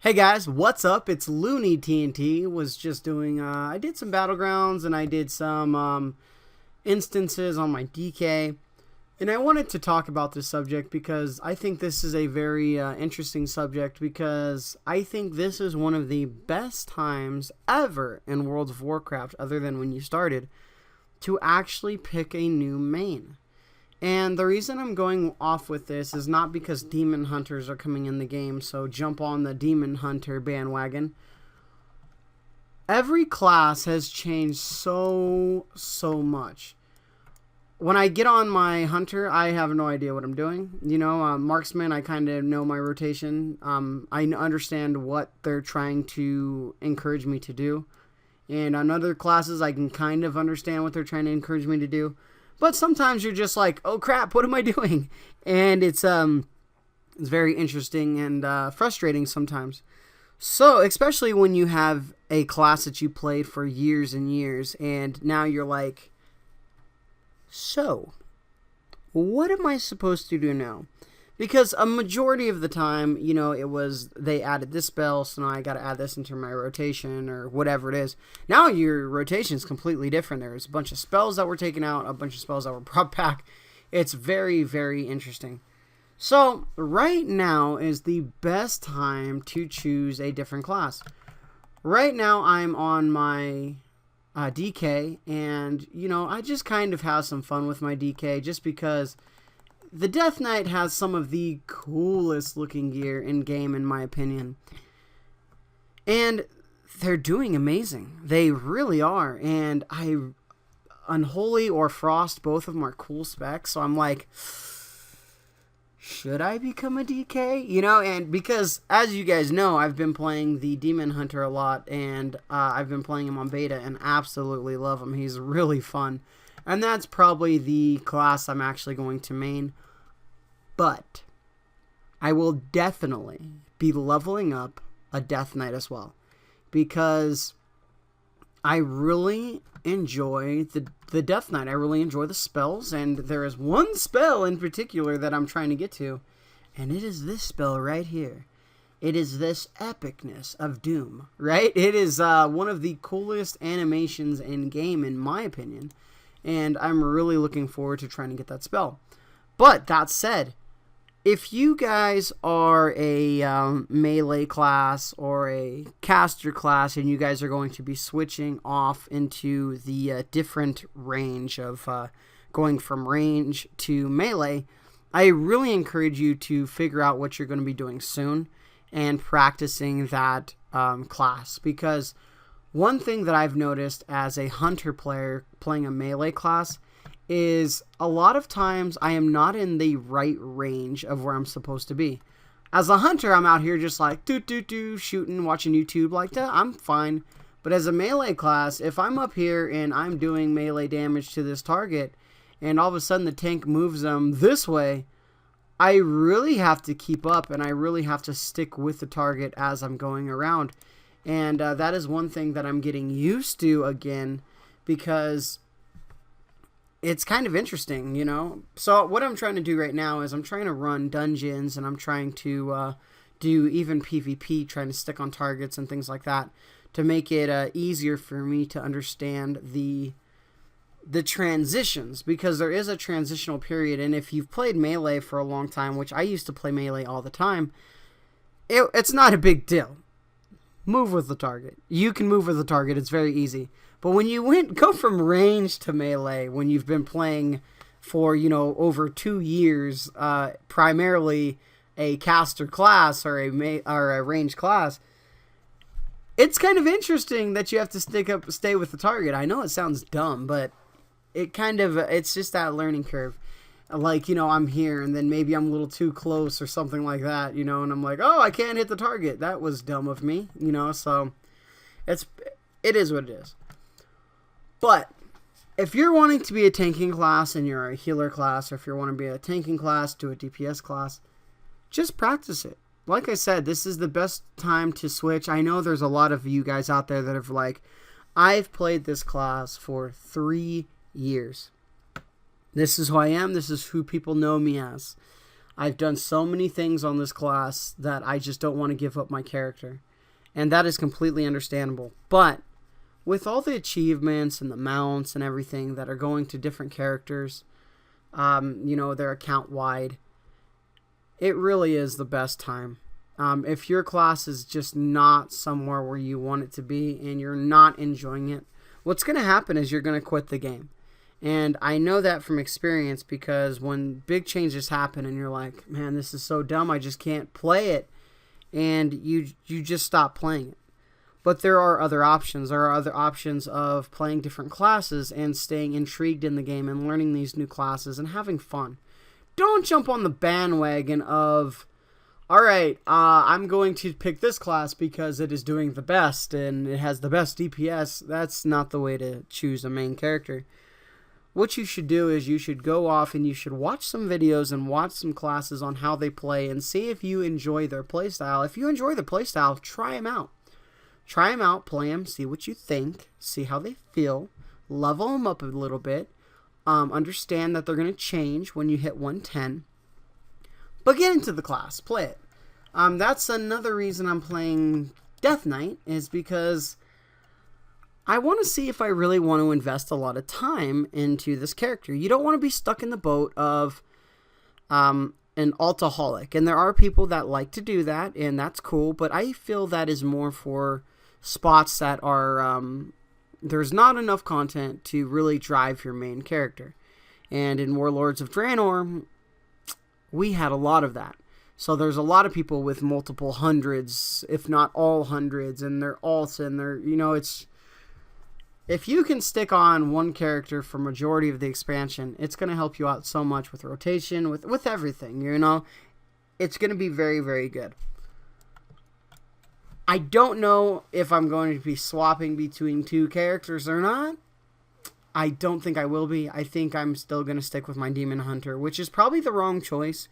Hey guys, what's up? It's Looney TNT. Was just doing. I did some battlegrounds and I did some instances on my DK, and I wanted to talk about this subject because I think this is a very interesting subject because I think this is one of the best times ever in World of Warcraft, other than when you started, to actually pick a new main. And the reason I'm going off with this is not because demon hunters are coming in the game, so jump on the demon hunter bandwagon. Every class has changed so much. When I get on my hunter, I have no idea what I'm doing. Marksman, I kind of know my rotation. I understand what they're trying to encourage me to do. And on other classes, I can kind of understand what they're trying to encourage me to do. But sometimes you're just like, oh crap, what am I doing? And it's very interesting and frustrating sometimes. So, especially when you have a class that you played for years and years, and now you're like, so, what am I supposed to do now? Because a majority of the time, it was they added this spell, so now I got to add this into my rotation or whatever it is. Now your rotation is completely different. There's a bunch of spells that were taken out, a bunch of spells that were brought back. It's very, very interesting. So right now is the best time to choose a different class. Right now I'm on my DK, and I just kind of have some fun with my DK just because the Death Knight has some of the coolest looking gear in game, in my opinion. And they're doing amazing. They really are. And Unholy or Frost, both of them are cool specs. So I'm like, should I become a DK? And because, as you guys know, I've been playing the Demon Hunter a lot. And I've been playing him on beta and absolutely love him. He's really fun. And that's probably the class I'm actually going to main. But I will definitely be leveling up a Death Knight as well. Because I really enjoy the Death Knight. I really enjoy the spells. And there is one spell in particular that I'm trying to get to. And it is this spell right here. It is this epicness of Doom, right? It is one of the coolest animations in game, in my opinion. And I'm really looking forward to trying to get that spell. But that said, if you guys are a melee class or a caster class and you guys are going to be switching off into the different range of going from range to melee, I really encourage you to figure out what you're going to be doing soon and practicing that class. Because one thing that I've noticed as a hunter player playing a melee class is a lot of times I am not in the right range of where I'm supposed to be. As a hunter, I'm out here just like shooting, watching YouTube like that. I'm fine. But as a melee class, if I'm up here and I'm doing melee damage to this target and all of a sudden the tank moves them this way, I really have to keep up and I really have to stick with the target as I'm going around. And that is one thing that I'm getting used to again, because it's kind of interesting, So what I'm trying to do right now is I'm trying to run dungeons, and I'm trying to do even PvP, trying to stick on targets and things like that to make it easier for me to understand the transitions, because there is a transitional period. And if you've played melee for a long time, which I used to play melee all the time, it's not a big deal. Move with the target. You can move with the target. It's very easy. But when you go from range to melee, when you've been playing for, over 2 years, primarily a caster class or a range class, it's kind of interesting that you have to stay with the target. I know it sounds dumb, but it's just that learning curve. Like, I'm here and then maybe I'm a little too close or something like that, and I'm like, oh, I can't hit the target. That was dumb of me, so it is what it is. But if you're wanting to be a tanking class and you're a healer class, or if you want to be a tanking class to a DPS class, just practice it. Like I said, this is the best time to switch. I know there's a lot of you guys out there that have I've played this class for 3 years. This is who I am. This is who people know me as. I've done so many things on this class that I just don't want to give up my character. And that is completely understandable. But with all the achievements and the mounts and everything that are going to different characters, you know, they're account wide, it really is the best time. If your class is just not somewhere where you want it to be and you're not enjoying it, what's going to happen is you're going to quit the game. And I know that from experience, because when big changes happen and you're like, man, this is so dumb, I just can't play it, and you just stop playing it. But there are other options. There are other options of playing different classes and staying intrigued in the game and learning these new classes and having fun. Don't jump on the bandwagon of, all right, I'm going to pick this class because it is doing the best and it has the best DPS. That's not the way to choose a main character. What you should do is you should go off and you should watch some videos and watch some classes on how they play and see if you enjoy their playstyle. If you enjoy the playstyle, try them out. Try them out, play them, see what you think, see how they feel, level them up a little bit, understand that they're going to change when you hit 110. But get into the class, play it. That's another reason I'm playing Death Knight, is because I want to see if I really want to invest a lot of time into this character. You don't want to be stuck in the boat of an altaholic. And there are people that like to do that, and that's cool. But I feel that is more for spots that are, there's not enough content to really drive your main character. And in Warlords of Draenor, we had a lot of that. So there's a lot of people with multiple hundreds, if not all hundreds, and they're alts, and they're, you know, it's... If you can stick on one character for majority of the expansion, it's going to help you out so much with rotation, with everything, you know? It's going to be very, very good. I don't know if I'm going to be swapping between two characters or not. I don't think I will be. I think I'm still going to stick with my Demon Hunter, which is probably the wrong choice.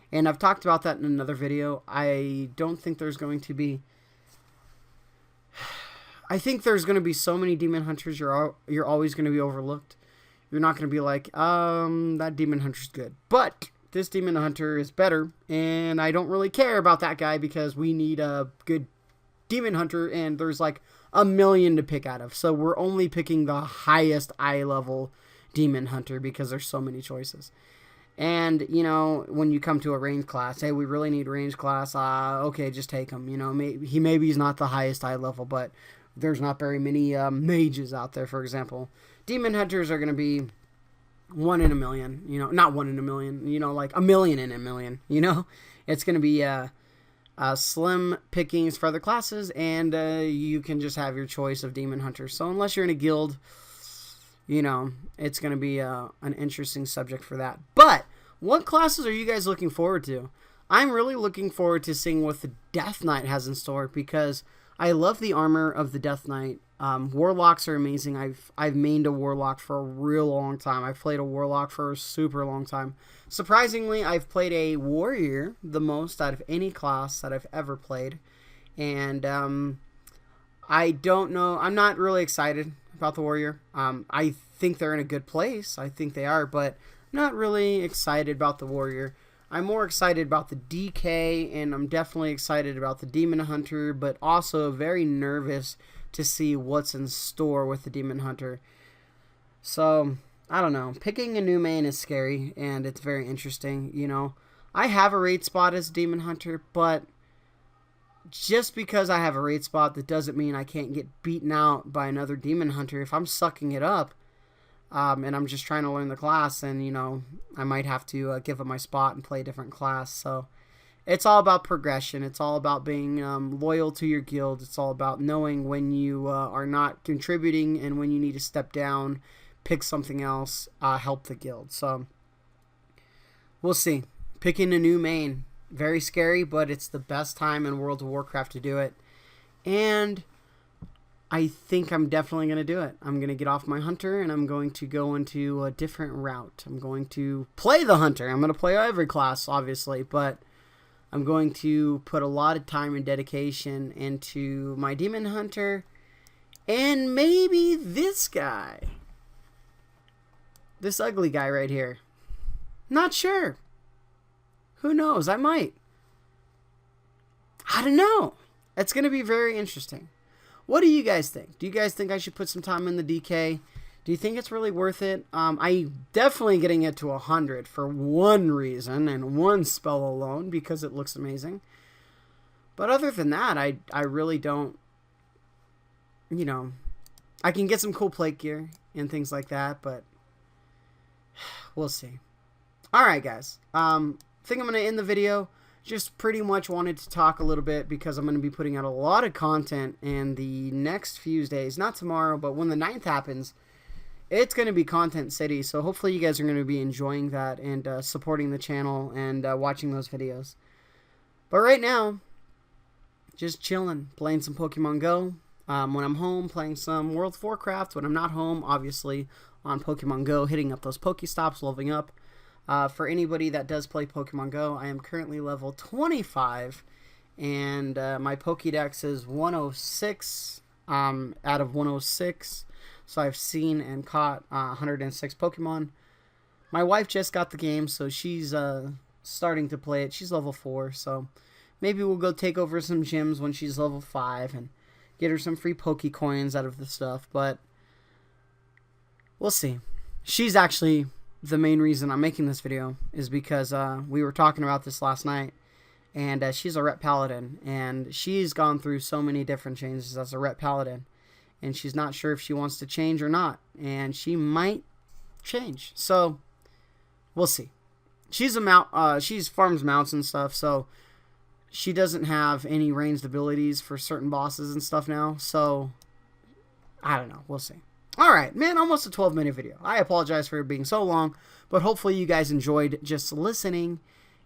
And I've talked about that in another video. I don't think there's going to be... I think there's going to be so many Demon Hunters, you're always going to be overlooked. You're not going to be like, that Demon Hunter's good. But this Demon Hunter is better, and I don't really care about that guy because we need a good Demon Hunter, and there's like a million to pick out of. So we're only picking the highest eye level Demon Hunter because there's so many choices. And, you know, when you come to a range class, hey, we really need range class. Okay, just take him. You know, maybe he's not the highest eye level, but there's not very many mages out there, for example. Demon Hunters are going to be 1 in a million, you know, not 1 in a million, you know, like a million in a million, you know. It's going to be slim pickings for other classes, and you can just have your choice of Demon Hunters. So unless you're in a guild, you know, it's going to be an interesting subject for that. But what classes are you guys looking forward to? I'm really looking forward to seeing what the Death Knight has in store, because I love the armor of the Death Knight. Warlocks are amazing. I've mained a Warlock for a real long time. I've played a Warlock for a super long time. Surprisingly, I've played a Warrior the most out of any class that I've ever played. And I don't know. I'm not really excited about the Warrior. I think they're in a good place. I think they are, but I'm not really excited about the Warrior. I'm more excited about the DK, and I'm definitely excited about the Demon Hunter, but also very nervous to see what's in store with the Demon Hunter. So, I don't know. Picking a new main is scary, and it's very interesting, you know. I have a rate spot as Demon Hunter, but just because I have a rate spot, that doesn't mean I can't get beaten out by another Demon Hunter. If I'm sucking it up, and I'm just trying to learn the class, and, you know, I might have to give up my spot and play a different class. So it's all about progression. It's all about being loyal to your guild. It's all about knowing when you are not contributing and when you need to step down, pick something else, help the guild. So we'll see. Picking a new main. Very scary, but it's the best time in World of Warcraft to do it. And I think I'm definitely going to do it. I'm going to get off my Hunter, and I'm going to go into a different route. I'm going to play the Hunter. I'm going to play every class, obviously, but I'm going to put a lot of time and dedication into my Demon Hunter, and maybe this guy. This ugly guy right here. Not sure. Who knows? I might. I don't know. It's going to be very interesting. What do you guys think? Do you guys think I should put some time in the DK? Do you think it's really worth it? I'm definitely getting it to 100 for one reason and one spell alone, because it looks amazing. But other than that, I really don't, you know, I can get some cool plate gear and things like that, but we'll see. Alright guys, think I'm going to end the video. Just pretty much wanted to talk a little bit because I'm going to be putting out a lot of content in the next few days. Not tomorrow, but when the 9th happens, it's going to be Content City. So hopefully you guys are going to be enjoying that and supporting the channel and watching those videos. But right now, just chilling, playing some Pokemon Go. When I'm home, playing some World of Warcraft. When I'm not home, obviously, on Pokemon Go, hitting up those Pokestops, leveling up. For anybody that does play Pokemon Go, I am currently level 25, and my Pokédex is 106 out of 106, so I've seen and caught 106 Pokemon. My wife just got the game, so she's starting to play it. She's level 4, so maybe we'll go take over some gyms when she's level 5 and get her some free Pokecoins out of the stuff, but we'll see. She's actually the main reason I'm making this video, is because we were talking about this last night, and she's a Ret Paladin, and she's gone through so many different changes as a Ret Paladin, and she's not sure if she wants to change or not, and she might change, so we'll see. She's she's farms mounts and stuff, so she doesn't have any ranged abilities for certain bosses and stuff now, so I don't know, we'll see. Alright, man, almost a 12-minute video. I apologize for it being so long, but hopefully you guys enjoyed just listening.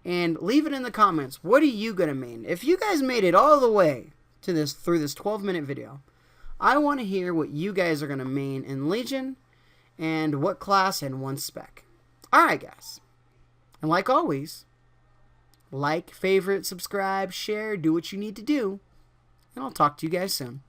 And leave it in the comments. What are you going to main? If you guys made it all the way to this through this 12-minute video, I want to hear what you guys are going to main in Legion and what class and one spec. Alright, guys. And like always, like, favorite, subscribe, share, do what you need to do. And I'll talk to you guys soon.